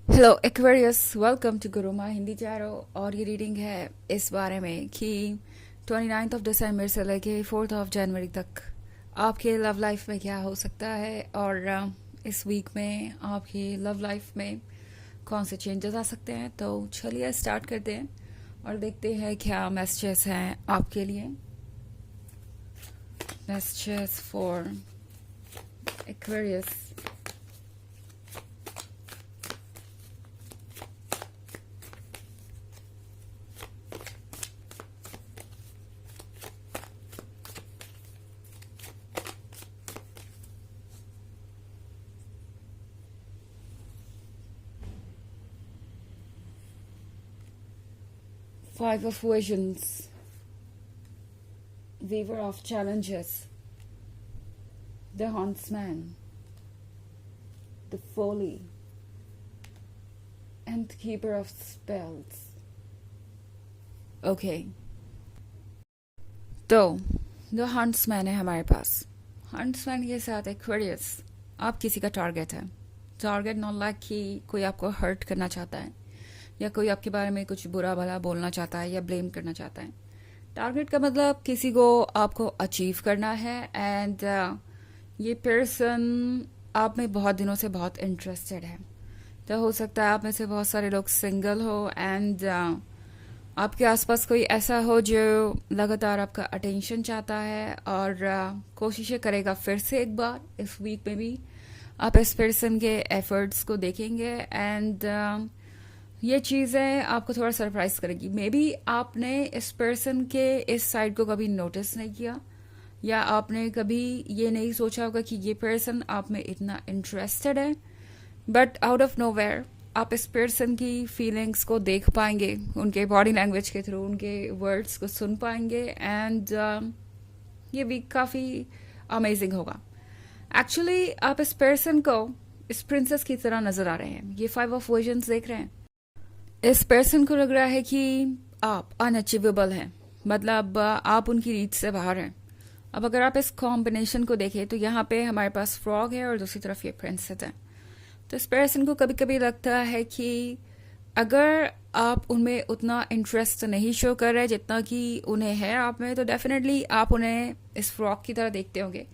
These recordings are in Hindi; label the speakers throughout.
Speaker 1: Hello Aquarius, welcome to Gurumaa Hindi चारो। और ये रीडिंग है इस बारे में कि 29 दिसंबर से लेके 4 जनवरी तक आपके लव लाइफ में क्या हो सकता है और इस वीक में आपकी लव लाइफ में कौन से चेंजेस आ सकते हैं। तो चलिए स्टार्ट करते हैं और देखते हैं क्या मैसेजेस हैं आपके लिए। Messages for Aquarius. 5 of Visions, Weaver of Challenges, the Huntsman, the Folly, and the Keeper of Spells. Okay, तो द हंट्समैन है हमारे पास। हंट्समैन के साथ एक्वेरियस आप किसी का टारगेट है। टारगेट नॉट लाइक कि कोई आपको हर्ट करना चाहता है या कोई आपके बारे में कुछ बुरा भला बोलना चाहता है या ब्लेम करना चाहता है। टारगेट का मतलब किसी को आपको अचीव करना है एंड ये पर्सन आप में बहुत दिनों से बहुत इंटरेस्टेड है। तो हो सकता है आप में से बहुत सारे लोग सिंगल हो एंड आपके आसपास कोई ऐसा हो जो लगातार आपका अटेंशन चाहता है और कोशिशें करेगा फिर से एक बार इस वीक में भी। आप इस पर्सन के एफर्ट्स को देखेंगे एंड ये चीज़ें आपको थोड़ा सरप्राइज करेगी। मे बी आपने इस पर्सन के इस साइड को कभी नोटिस नहीं किया या आपने कभी ये नहीं सोचा होगा कि ये पर्सन आप में इतना इंटरेस्टेड है, बट आउट ऑफ नोवेयर आप इस पर्सन की फीलिंग्स को देख पाएंगे, उनके बॉडी लैंग्वेज के थ्रू उनके वर्ड्स को सुन पाएंगे एंड ये वीक काफ़ी अमेजिंग होगा। एक्चुअली आप इस पर्सन को इस प्रिंसेस की तरह नजर आ रहे हैं। ये 5 of Visions देख रहे हैं। इस पर्सन को लग रहा है कि आप अनअचीवेबल हैं, मतलब आप उनकी रीच से बाहर हैं। अब अगर आप इस कॉम्बिनेशन को देखें तो यहाँ पे हमारे पास फ्रॉग है और दूसरी तरफ ये प्रिंसेस है। तो इस पर्सन को कभी कभी लगता है कि अगर आप उनमें उतना इंटरेस्ट नहीं शो कर रहे जितना कि उन्हें है आप में, तो डेफिनेटली आप उन्हें इस फ्रॉग की तरह देखते होंगे,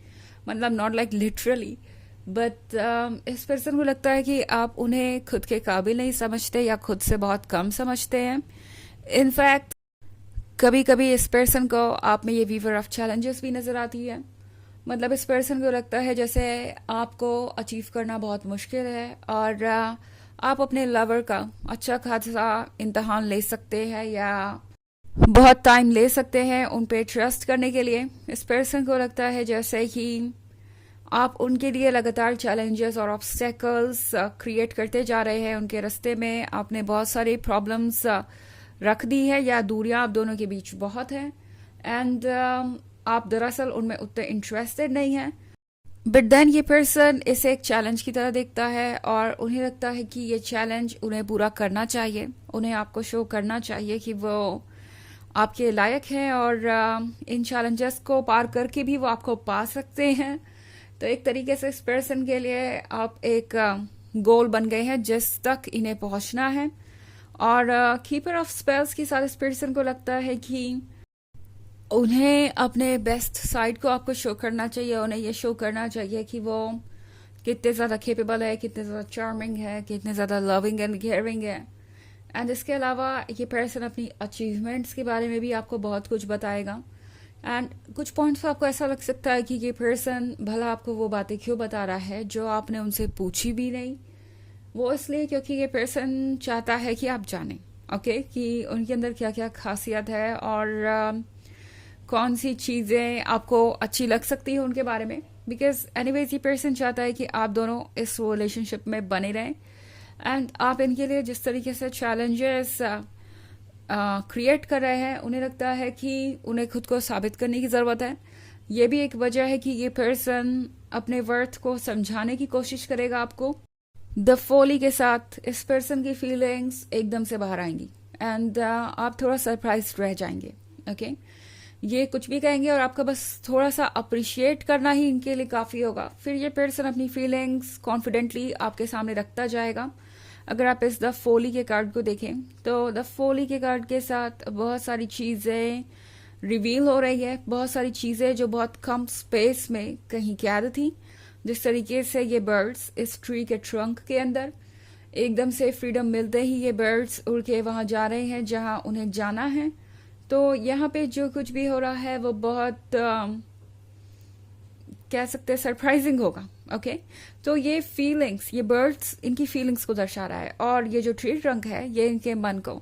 Speaker 1: मतलब नॉट लाइक लिटरली, बट इस पर्सन को लगता है कि आप उन्हें खुद के काबिल नहीं समझते या खुद से बहुत कम समझते हैं। इनफैक्ट कभी कभी इस पर्सन को आप में ये वीवर ऑफ चैलेंजेस भी नजर आती है। मतलब इस पर्सन को लगता है जैसे आपको अचीव करना बहुत मुश्किल है और आप अपने लवर का अच्छा खासा इम्तहान ले सकते हैं या बहुत टाइम ले सकते हैं उन पे ट्रस्ट करने के लिए। इस पर्सन को लगता है जैसे कि आप उनके लिए लगातार चैलेंजेस और ऑब्स्टेकल्स क्रिएट करते जा रहे हैं उनके रास्ते में। आपने बहुत सारी प्रॉब्लम्स रख दी है या दूरियां आप दोनों के बीच बहुत है एंड आप दरअसल उनमें उतने इंटरेस्टेड नहीं हैं, बट देन ये पर्सन इसे एक चैलेंज की तरह देखता है और उन्हें लगता है कि ये चैलेंज उन्हें पूरा करना चाहिए। उन्हें आपको शो करना चाहिए कि वो आपके लायक हैं और इन चैलेंजेस को पार करके भी वो आपको पा सकते हैं। तो एक तरीके से इस पर्सन के लिए आप एक गोल बन गए हैं जिस तक इन्हें पहुंचना है। और कीपर ऑफ स्पेल्स के साथ इस पर्सन को लगता है कि उन्हें अपने बेस्ट साइड को आपको शो करना चाहिए। उन्हें ये शो करना चाहिए कि वो कितने ज़्यादा केपेबल है, कितने ज़्यादा चार्मिंग है, कितने ज़्यादा लविंग एंड केयरिंग है। एंड इसके अलावा ये पर्सन अपनी अचीवमेंट्स के बारे में भी आपको बहुत कुछ बताएगा। एंड कुछ पॉइंट्स पर आपको ऐसा लग सकता है कि ये पर्सन भला आपको वो बातें क्यों बता रहा है जो आपने उनसे पूछी भी नहीं। वो इसलिए क्योंकि ये पर्सन चाहता है कि आप जानें, ओके, कि उनके अंदर क्या क्या खासियत है और कौन सी चीज़ें आपको अच्छी लग सकती है उनके बारे में। बिकॉज एनीवेज ये पर्सन चाहता है कि आप दोनों इस रिलेशनशिप में बने रहें एंड आप इनके लिए जिस तरीके से चैलेंजेस क्रिएट कर रहे हैं उन्हें लगता है कि उन्हें खुद को साबित करने की ज़रूरत है। ये भी एक वजह है कि ये पर्सन अपने वर्थ को समझाने की कोशिश करेगा आपको। द फोली के साथ इस पर्सन की फीलिंग्स एकदम से बाहर आएंगी एंड आप थोड़ा सरप्राइज रह जाएंगे। ओके, ये कुछ भी कहेंगे और आपका बस थोड़ा सा अप्रिशिएट करना ही इनके लिए काफ़ी होगा। फिर ये पर्सन अपनी फीलिंग्स कॉन्फिडेंटली आपके सामने रखता जाएगा अगर आप इस द फोली के कार्ड को देखें तो द फोली के कार्ड के साथ बहुत सारी चीज़ें रिवील हो रही है, बहुत सारी चीज़ें जो बहुत कम स्पेस में कहीं कैद थी। जिस तरीके से ये बर्ड्स इस ट्री के ट्रंक के अंदर एकदम से फ्रीडम मिलते ही ये बर्ड्स उड़ के वहाँ जा रहे हैं जहाँ उन्हें जाना है। तो यहाँ पे जो कुछ भी हो रहा है वो बहुत कह सकते हैं सरप्राइजिंग होगा। ओके, तो ये फीलिंग्स, ये बर्ड्स इनकी फीलिंग्स को दर्शा रहा है और ये जो ट्री ट्रंक है ये इनके मन को।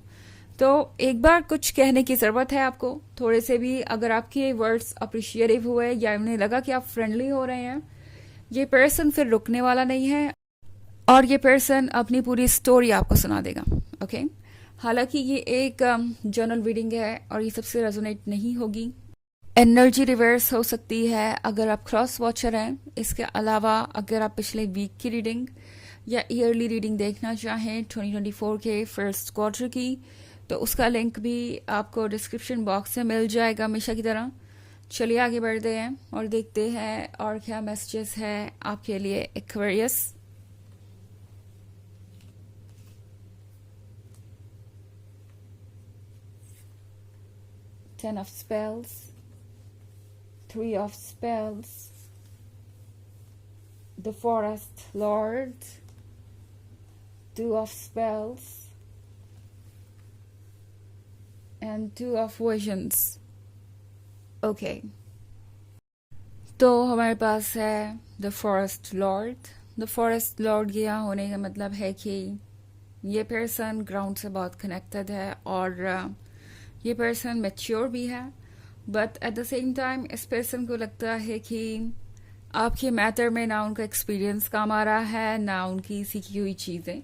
Speaker 1: तो एक बार कुछ कहने की ज़रूरत है आपको, थोड़े से भी अगर आपके वर्ड्स अप्रिशिएटिव हुए या उन्हें लगा कि आप फ्रेंडली हो रहे हैं, ये पर्सन फिर रुकने वाला नहीं है और ये पर्सन अपनी पूरी स्टोरी आपको सुना देगा। ओके, हालांकि ये एक जर्नल रीडिंग है और ये सबसे रेजोनेट नहीं होगी। एनर्जी रिवर्स हो सकती है अगर आप क्रॉस वॉचर हैं। इसके अलावा अगर आप पिछले वीक की रीडिंग या ईयरली रीडिंग देखना चाहें 2024 के फर्स्ट क्वार्टर की, तो उसका लिंक भी आपको डिस्क्रिप्शन बॉक्स में मिल जाएगा हमेशा की तरह। चलिए आगे बढ़ते हैं और देखते हैं और क्या मैसेजेस है आपके लिए Aquarius. Ten of Spells, Three of Spells, the Forest Lord, Two of Spells, and Two of Visions. Okay. तो हमारे पास है the forest Lord. The forest Lord के यहाँ होने का मतलब है कि ये पर्सन ग्राउंड से बहुत कनेक्टेड है और ये पर्सन मैच्योर भी है, but at the same time इस पर्सन को लगता है कि आपके मैटर में ना उनका एक्सपीरियंस काम आ रहा है ना उनकी सीखी हुई चीज़ें।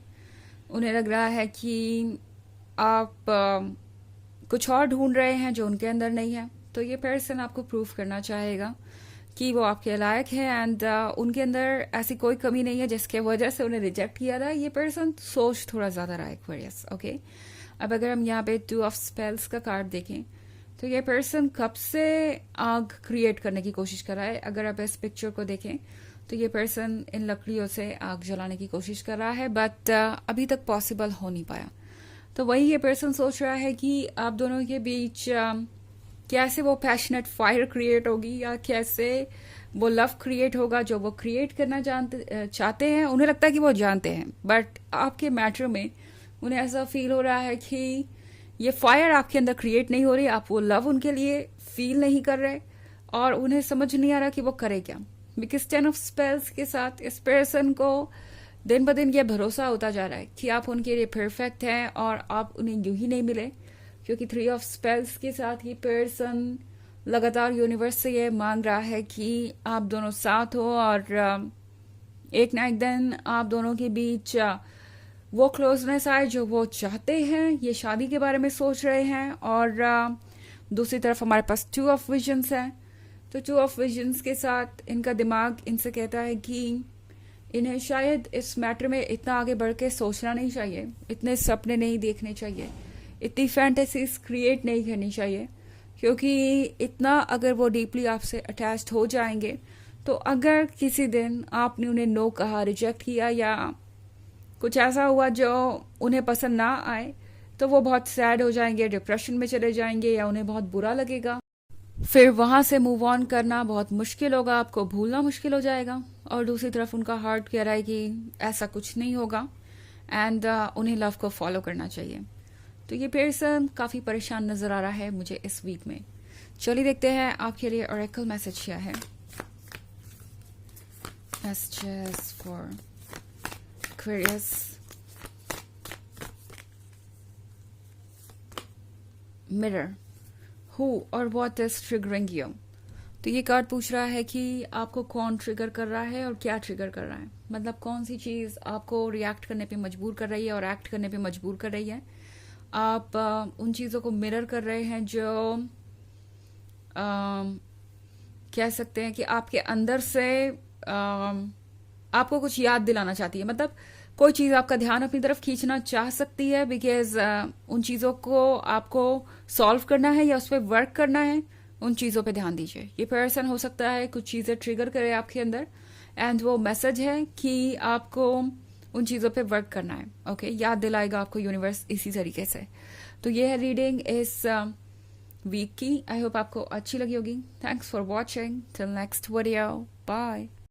Speaker 1: उन्हें लग रहा है कि आप कुछ और ढूंढ रहे हैं जो उनके अंदर नहीं है। तो ये पर्सन आपको प्रूव करना चाहेगा कि वो आपके लायक है एंड उनके अंदर ऐसी कोई कमी नहीं है जिसके वजह से उन्हें रिजेक्ट किया था। ये पर्सन सोच थोड़ा ज़्यादा रहा है एक्वेरियस। ओके, अब अगर हम यहाँ पे टू ऑफ स्पेल्स का कार्ड देखें तो ये पर्सन कब से आग क्रिएट करने की कोशिश कर रहा है। अगर आप इस पिक्चर को देखें तो ये पर्सन इन लकड़ियों से आग जलाने की कोशिश कर रहा है, बट अभी तक पॉसिबल हो नहीं पाया। तो वही ये पर्सन सोच रहा है कि आप दोनों के बीच कैसे वो पैशनेट फायर क्रिएट होगी या कैसे वो लव क्रिएट होगा जो वो क्रिएट करना चाहते हैं। उन्हें लगता है कि वो जानते हैं, बट आपके मैटर में उन्हें ऐसा फील हो रहा है कि ये फायर आपके अंदर क्रिएट नहीं हो रही, आप वो लव उनके लिए फील नहीं कर रहे और उन्हें समझ नहीं आ रहा कि वो करे क्या। बिकॉज 10 ऑफ स्पेल्स के साथ इस पर्सन को दिन ब दिन ये भरोसा होता जा रहा है कि आप उनके लिए परफेक्ट हैं और आप उन्हें यूं ही नहीं मिले, क्योंकि 3 ऑफ स्पेल्स के साथ ये पर्सन लगातार यूनिवर्स से ये मांग रहा है कि आप दोनों साथ हो और एक ना एक दिन आप दोनों के बीच वो क्लोजनेस आए जो वो चाहते हैं। ये शादी के बारे में सोच रहे हैं और दूसरी तरफ हमारे पास 2 ऑफ विजन्स है। तो 2 ऑफ विजन्स के साथ इनका दिमाग इनसे कहता है कि इन्हें शायद इस मैटर में इतना आगे बढ़ के सोचना नहीं चाहिए, इतने सपने नहीं देखने चाहिए, इतनी फैंटेसीज क्रिएट नहीं करनी चाहिए, क्योंकि इतना अगर वो डीपली आपसे अटैच्ड हो जाएंगे तो अगर किसी दिन आपने उन्हें नो कहा, रिजेक्ट किया या कुछ ऐसा हुआ जो उन्हें पसंद ना आए, तो वो बहुत सैड हो जाएंगे, डिप्रेशन में चले जाएंगे या उन्हें बहुत बुरा लगेगा। फिर वहां से मूव ऑन करना बहुत मुश्किल होगा, आपको भूलना मुश्किल हो जाएगा। और दूसरी तरफ उनका हार्ट कह रहा है कि ऐसा कुछ नहीं होगा एंड उन्हें लव को फॉलो करना चाहिए। तो ये पर्सन काफ़ी परेशान नज़र आ रहा है मुझे इस वीक में। चलिए देखते हैं आपके लिए ऑरेकल मैसेज क्या है। Messages for Aquarius. Mirror. Who or what is triggering you? तो ये कार्ड पूछ रहा है कि आपको कौन ट्रिगर कर रहा है और क्या ट्रिगर कर रहा है, मतलब कौन सी चीज़ आपको रिएक्ट करने पे मजबूर कर रही है और एक्ट करने पे मजबूर कर रही है। आप उन चीज़ों को मिरर कर रहे हैं जो कह सकते हैं कि आपके अंदर से आपको कुछ याद दिलाना चाहती है। मतलब कोई चीज़ आपका ध्यान अपनी तरफ खींचना चाह सकती है बिकॉज उन चीज़ों को आपको सॉल्व करना है या उस पर वर्क करना है, उन चीज़ों पे ध्यान दीजिए। ये पर्सन हो सकता है कुछ चीज़ें ट्रिगर करे आपके अंदर एंड वो मैसेज है कि आपको उन चीज़ों पे वर्क करना है। ओके, याद दिलाएगा आपको यूनिवर्स इसी तरीके से। तो ये है रीडिंग इस वीक की। आई होप आपको अच्छी लगी होगी। Thanks for watching. Till next video, bye.